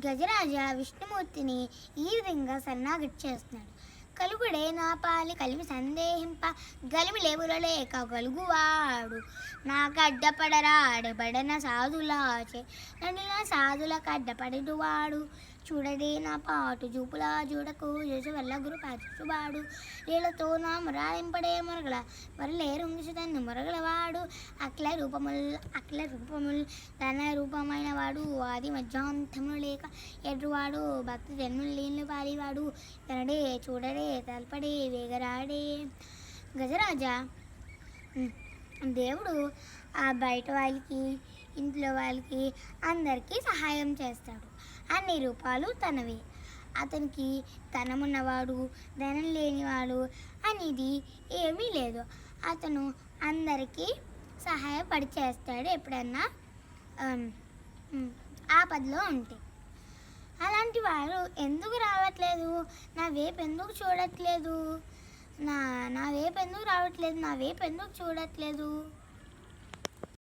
గజరాజ విష్ణుమూర్తిని ఈ విధంగా శరణాగతి చేస్తున్నాడు. కలుగుడే నా పాలి కలిమి సందేహింప గలిమి లేవుల లేక గలుగువాడు నా గడ్డపడరాడబడన సాధులాచే నడిన సాధుల కడ్డపడివాడు చూడడే నా పాటు జూపులా చూడకు చేసి వల్ల గురు పాచువాడు నీళ్ళతో నా మురాయింపడే మొరగల మరలే రుంగిసి తన్ను మొరగలవాడు అక్ల రూపముల్ తన రూపమైన వాడు ఆది మధ్యాంతములు లేక ఎడ్రువాడు భక్తి జన్ములు లేని పాలివాడు తనడే చూడడే తల్పడే వేగరాడే. గజరాజా దేవుడు ఆ బయట వాళ్ళకి ఇంట్లో వాళ్ళకి అందరికీ సహాయం చేస్తాడు. అన్ని రూపాలు తనవే. అతనికి ధనమున్నవాడు ధనం లేనివాడు అనేది ఏమీ లేదు. అతను అందరికీ సహాయపడి చేస్తాడు ఎప్పుడన్నా ఆపదలో ఉంటే. అలాంటి వారు ఎందుకు రావట్లేదు? నా వైపు ఎందుకు చూడట్లేదు? నా వైపు ఎందుకు రావట్లేదు? నా వైపు ఎందుకు చూడట్లేదు?